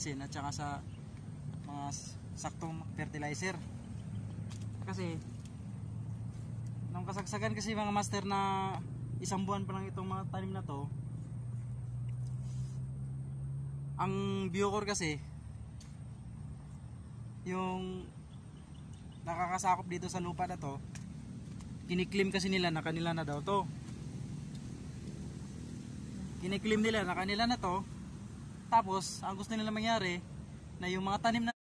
medicine at saka sa mga saktong fertilizer. Kasi nung kasagsagan kasi mga master na isang buwan pa lang itong mga tanim na to, ang Bucor kasi yung nakakasakop dito sa lupa na to, kiniklaim kasi nila na kanila na daw to. Kiniklaim nila na kanila na to. Tapos ang gusto nila mangyari na yung mga tanim na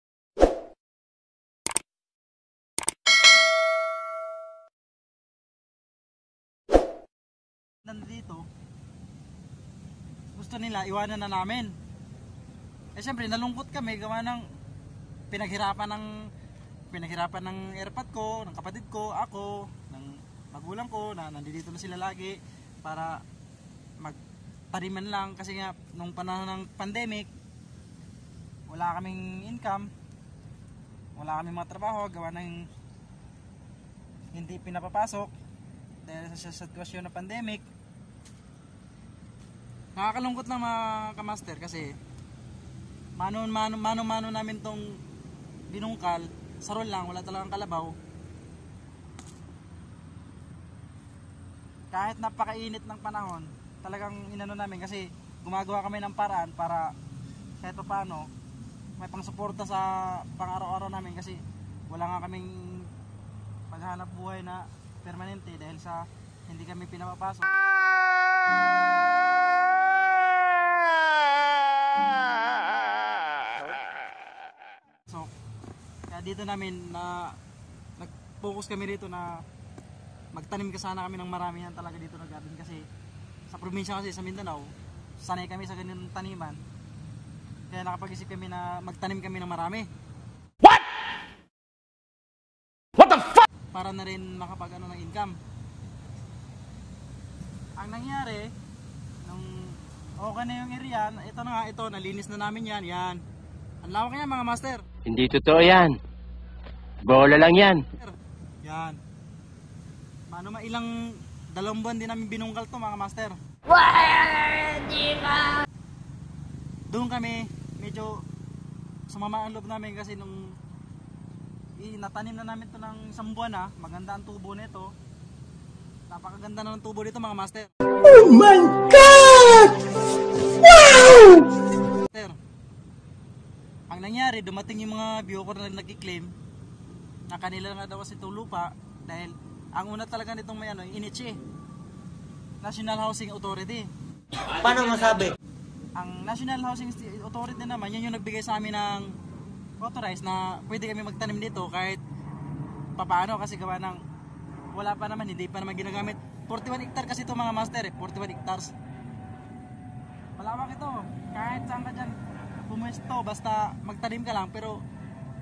nandito, gusto nila iwanan na namin. Eh syempre nalungkot kami gawa ng pinaghirapan ng airpot ko, ng kapatid ko, ako, ng magulang ko na nandito na sila lagi para magtaniman lang kasi nga nung panahon ng pandemic wala kaming income, wala kaming mga trabaho gawa ng hindi pinapapasok dahil sa sitwasyon ng pandemic. Nakakalungkot lang mga kamaster kasi mano namin tong binungkal, sarol lang, wala talagang kalabaw. Kahit napakainit ng panahon, talagang inano namin kasi gumagawa kami ng paraan para kahit paano may pangsuporta sa pang-araw-araw namin kasi wala nga kaming paghahanap buhay na permanente dahil sa hindi kami pinapapasok. So, kaya dito namin na nag-focus kami dito na magtanim ka sana kami ng maramihan talaga dito na garden kasi sa probinsya kasi sa Mindanao, sanay kami sa ganyan taniman. Kaya nakapag-isip kami na magtanim kami ng marami. What the fuck? Para na rin makapag-ano ng income. Ang nangyari, nung okay na yung area, ito na nga, ito, nalinis na namin yan, yan. Ang lawak niya mga master. Hindi totoo yan. Bola lang yan. Yan. Paano ilang 2 buwan din namin binungkal to mga master. Doon kami, medyo sumama ang loob namin kasi nung natanim na namin to ng 1 buwan na, maganda ang tubo nito. Napakaganda na ng tubo dito mga master. Oh my God! Wow! Master, ang nangyari, dumating yung mga Bucor na nagkiklaim na kanila nga daw kasi itong lupa dahil ang una talaga nitong may INHE, National Housing Authority. Paano masabi? Ang National Housing Authority naman, yan yung nagbigay sa amin ng authorized na pwede kami magtanim dito kahit papaano kasi gawa ng wala pa naman, hindi pa naman ginagamit. 41 hectare kasi ito mga master, 41 hectares. Malawak ito, kahit saan ka dyan pumuesto, basta magtanim ka lang, pero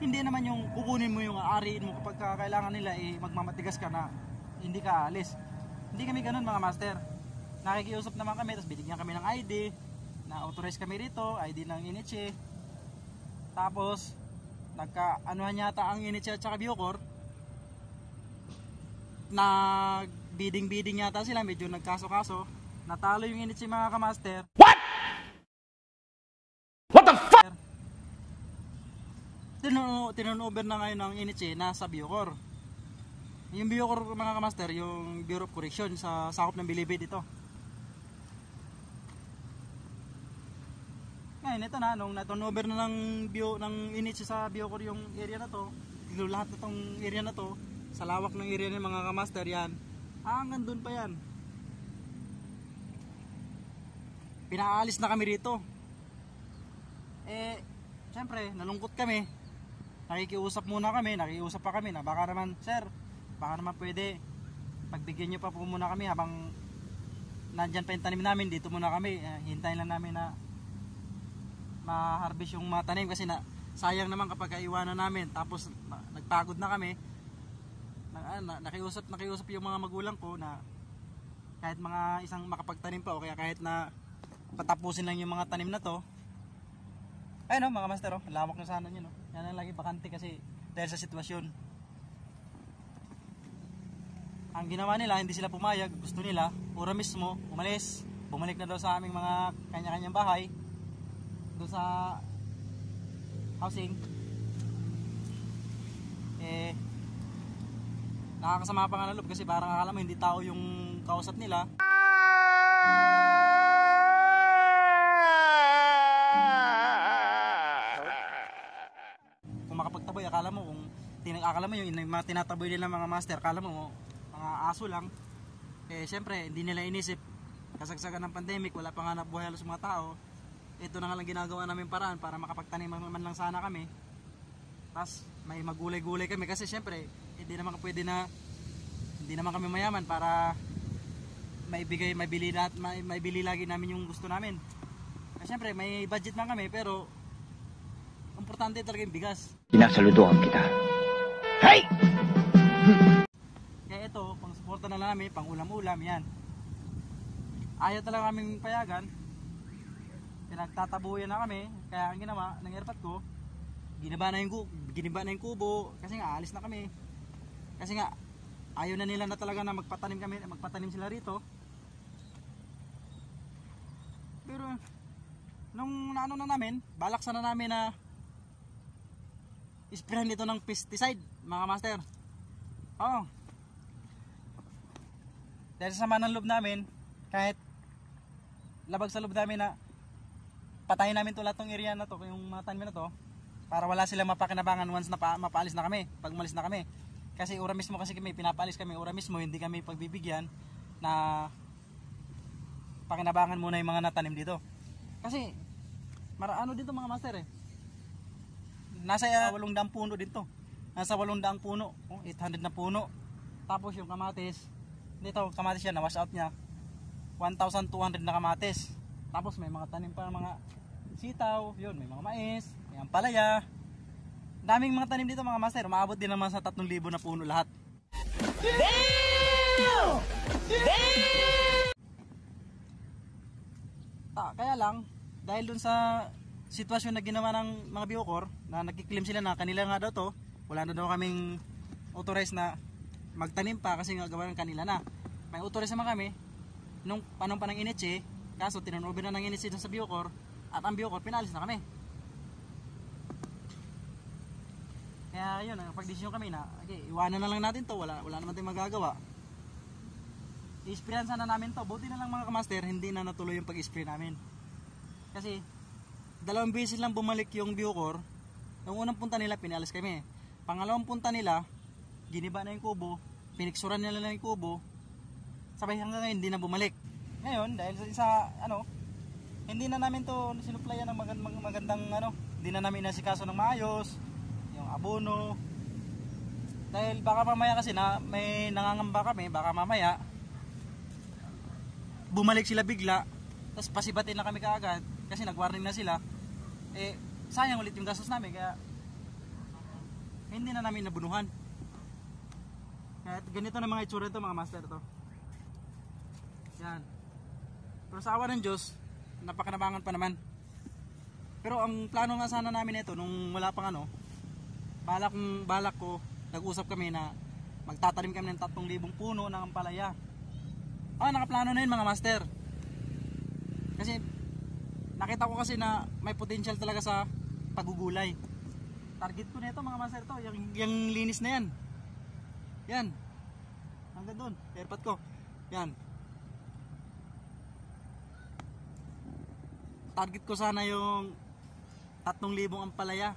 hindi naman yung kukunin mo yung aariin mo kapag kailangan nila magmamatigas ka na hindi ka aalis. Hindi kami ganun mga master. Nakikiusap naman kami, tapos binigyan kami ng ID, na authorize kami rito, ID ng INHE. Tapos nagka-anuhan yata ang INHE at saka Bucor, nag-bidding yata sila, medyo nagkaso-kaso, natalo yung INHE mga kamaster. What? What the fuck? Tinunover na ngayon ng INHE na sa Bucor. Yung Bucor mga kamaster, yung Bureau of Correction sa sakop ng Bilibid ito. Ngayon ito na, nung na-turnover na ng INHE sa Bucor yung area na to, lahat na tong area na to, sa lawak ng area ng mga kamaster yan, hanggang dun pa yan. Pinaalis na kami rito. Siyempre, nalungkot kami. Nakikiusap pa kami na baka naman, sir, baka naman pwede, pagbigyan nyo pa po muna kami habang nandyan pa yung tanim namin, dito muna kami. Hintayin lang namin na ma-harvest yung mga tanim kasi sayang naman kapag iwanan namin tapos nagpagod na kami. Nakiusap yung mga magulang ko na kahit mga isang makapagtanim pa o kaya kahit na patapusin lang yung mga tanim na to. Ayun mga master, lawak na sana yun. Yan ang lagi bakante kasi dahil sa sitwasyon. Ang ginawa nila, hindi sila pumayag, gusto nila pura mismo umalis, bumalik na daw sa aming mga kanya-kanyang bahay doon sa housing. Eh, nakakasama pa nga ng loob kasi parang akala mo hindi tao yung kausap nila. Kung makapagtaboy, akala mo yung mga tinataboy nila mga master, akala mo mga aso lang. Eh syempre hindi nila inisip kasagsagan ng pandemic, wala pang hanap buhay halos mga tao. Ito na nga lang ginagawa namin paraan para makapagtanim man lang sana kami. Tapos may magulay-gulay kami kasi syempre hindi naman kami mayaman para maibili lagi namin yung gusto namin. Kasi syempre may budget man kami pero importante talaga yung bigas. Sinasaludoan kita. Hey! Kaya ito, pang suporta na lang namin, pang ulam-ulam, yan. Ayaw talaga kaming payagan. Pinagtatabuyan na kami, kaya ang ginawa ng airpot ko, giniba na yung kubo, kasi nga alis na kami. Kasi nga, ayaw na nila na talaga na magpatanim sila rito. Pero, nung naano na namin, balak sana namin na isprayan dito ng pesticide, mga master. Oo. Dahil sa sama ng loob namin, kahit labag sa loob namin na patayin namin to lahat ng area na to, yung mga tanim na to, para wala silang mapakinabangan once na mapaalis na kami, pag malis na kami. Kasi ura mismo kasi kami, pinapaalis kami, ura mismo, hindi kami pagbibigyan na pakinabangan muna yung mga natanim dito. Kasi, ano dito mga master eh. Nasa 800 puno dito. Nasa 800 puno, 800 na puno. Tapos yung kamatis, dito kamatis yan, na-wash out niya. 1,200 na kamatis. Tapos may mga tanim pa, mga sitaw, yun, may mga mais, may ampalaya. Daming mga tanim dito mga master, umaabot din naman sa 3,000 na puno lahat. Damn! Kaya lang, dahil dun sa sitwasyon na ginawa ng mga Bucor, na nagkiklaim sila na kanila nga daw to, wala na daw kaming authorized na magtanim pa kasi nga gawa ng kanila na. May authorized naman kami nung panong pa ng Iniche, kaso tinunover na ng Iniche sa Bucor at ang Bucor pinalis na kami. Kaya yun, pagdesisyon kami na okay, iwanan na lang natin to, wala naman tayong magagawa. I-sprayan sana namin to, buti na lang mga kamaster, hindi na natuloy yung pag-spray namin. Kasi 2 beses lang bumalik yung Bucor. Yung unang punta nila, pinalis kami. Pangalawang punta nila, giniba na yung kubo, piniksuran nila lang yung kubo, sabay hanggang ngayon hindi na bumalik. Ngayon, dahil sa hindi na namin to sinuplayan ng magandang hindi na namin nasikaso ng maayos, yung abono. Dahil baka mamaya kasi may nangangamba kami, baka mamaya bumalik sila bigla, tapos pasibatin na kami kaagad kasi nag-warning na sila. Eh, sayang ulit yung gastos namin, kaya hindi na namin nabunuhan. Kaya ganito na mga itsura ito mga master to. Yan. Pero sa awa ng Diyos, napakanabangan pa naman. Pero ang plano nga sana namin ito, nung wala pang balak ko, nag-usap kami na magtatanim kami ng 3,000 puno ng ampalaya. Nakaplano na yun mga master. Kasi nakita ko kasi na may potential talaga sa pagugulay. Target ko nito mga master to, yung linis na yan. Yan. Hanggang doon, airpot ko. Yan. Target ko sana yung 3,000 ampalaya.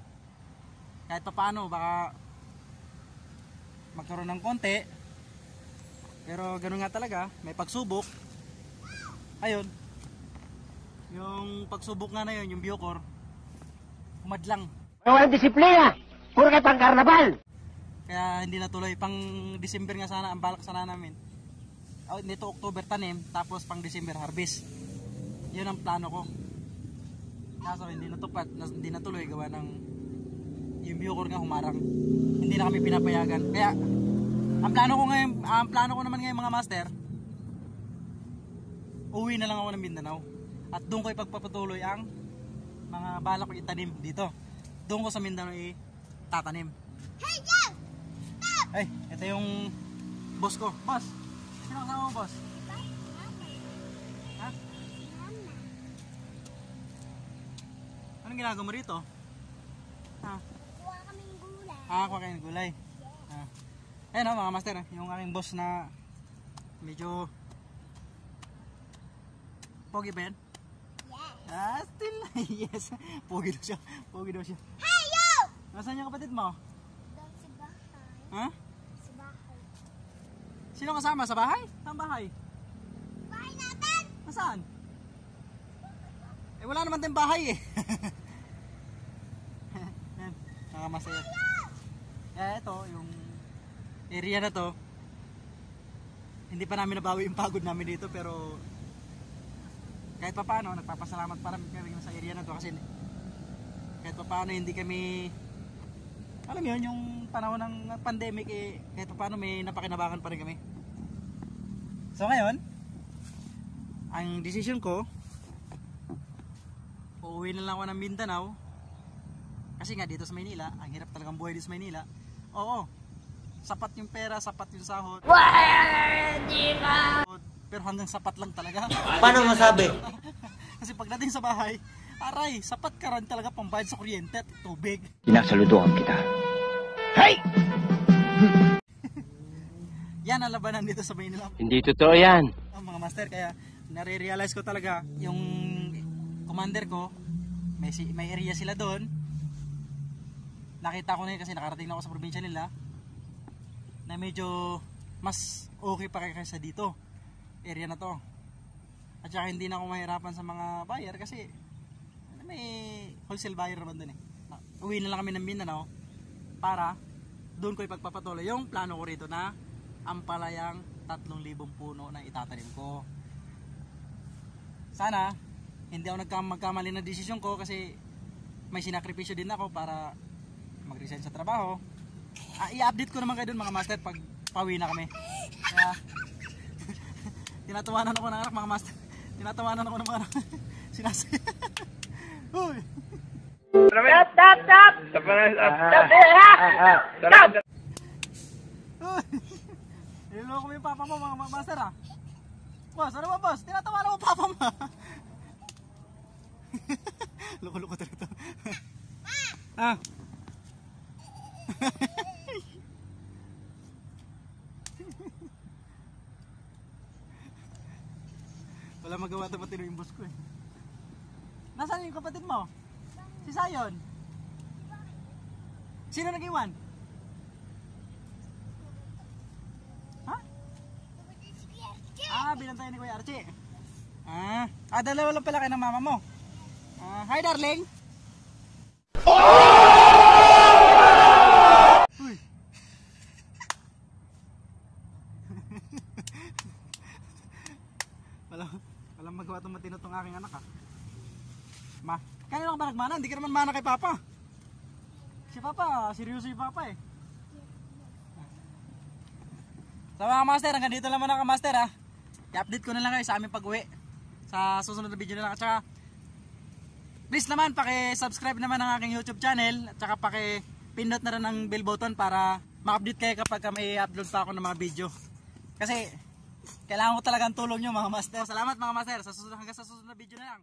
Kahit pa paano, baka magkaroon ng konti. Pero ganoon nga talaga, may pagsubok. Ayun. Yung pagsubok nga na yun, yung Bucor, humadlang. Walang disiplina! Puro kayo pang karnabal! Kaya hindi natuloy. Pang December nga sana, ang balak sana namin. Nito October tanim, tapos pang December harvest. Yun ang plano ko. Kaso hindi natupad, hindi natuloy gawa ng yung Bucor nga humarang. Hindi na kami pinapayagan. Kaya ang plano ko naman ngayon mga master, uwi na lang ako ng Mindanao. At doon ko ipagpapatuloy ang mga balak ko itanim dito. Doon ko sa Mindanao itatanim. Hey, Jeff! Stop! Ay, ito yung boss ko. Boss, sino kasama mo boss? Ha? Anong ginagawa mo rito? Ah, Kuha kaming gulay. kuha kayo ng gulay. Ah. Ayan mga master, yung aking boss na medyo pogi ba yan? Yes. Still, yes. Pogi daw siya. Pogi daw siya. Hey, yo! Nasaan yung kapatid mo? Doon sa bahay. Ha? Sa bahay. Sino kasama? Sa bahay? Saan bahay? Bahay natin! Nasaan? Wala naman tayong bahay eh. Yan, nakamasaya. Ito, yung area na to, hindi pa namin nabawi yung pagod namin dito, pero kahit pa paano, nagpapasalamat pa rin kami sa area na to kasi kahit pa paano hindi kami, alam mo yun, yung panahon ng pandemic eh, kahit pa paano may napakinabangan pa rin kami. So ngayon, ang decision ko, uuwi na lang ako ng Mindanao kasi nga dito sa Maynila, ang hirap talagang buhay dito sa Maynila. Oo, sapat yung pera, sapat yung sahod. Pero hanggang sapat lang talaga. Paano masabi? Kasi pagdating sa bahay, aray, sapat ka rin talaga pambayad sa kuryente at tubig. Sinasaludoan kita. Hey! Yan ang labanan dito sa Maynila. Hindi totoo yan. Mga master, kaya nare-realize ko talaga yung commander ko, may area sila doon. Nakita ko na yun kasi nakarating na ako sa probinsya nila na medyo mas okay pa kaysa dito, area na to. At saka hindi na ako mahirapan sa mga buyer kasi may wholesale buyer naman doon eh. Uwi na lang kami ng Mindanao para doon ko ipagpapatuloy yung plano ko rito na ampalayang 3,000 puno na itatanim ko. Sana hindi ako magkamali ng desisyon ko kasi may sinakripisyo din ako para mag-resign sa trabaho. I-update ko naman kayo dun mga master pag pauwi na kami. Kaya tinatawanan ako ng anak mga master. Tinatawanan ako ng mga anak. Sinasaya. Uy! Niloko mo yung papa mo mga master ah. Boss, ano ba boss? Tinatawanan mo papa mo. Loko-loko talaga. Ah. Wala magawa ito matino yung boss ko eh. Nasaan yung kapatid mo? Si Sayon? Sino nag-iwan? Ha? Binantayan ni Kuya Archie. Dalawa lang pala kayo ng mama mo. Hi darling. Uy. Walang magawa itong matino itong aking anak ha. Kanina ka ba nagmana? Hindi ka naman mana kay Papa. Si Papa, seryoso yung Papa eh. So mga master, hanggang dito lang muna ka master ha. I-update ko na lang kayo sa aming pag-uwi sa susunod na video na lang. At saka please naman paki-subscribe naman ang aking YouTube channel. At saka paki-pindot na rin ang bell button para ma-update kayo kapag may upload pa ako ng mga video. Kasi kailangan ko talagang tulong nyo mga master. Salamat mga master, hanggang sa susunod na video na lang.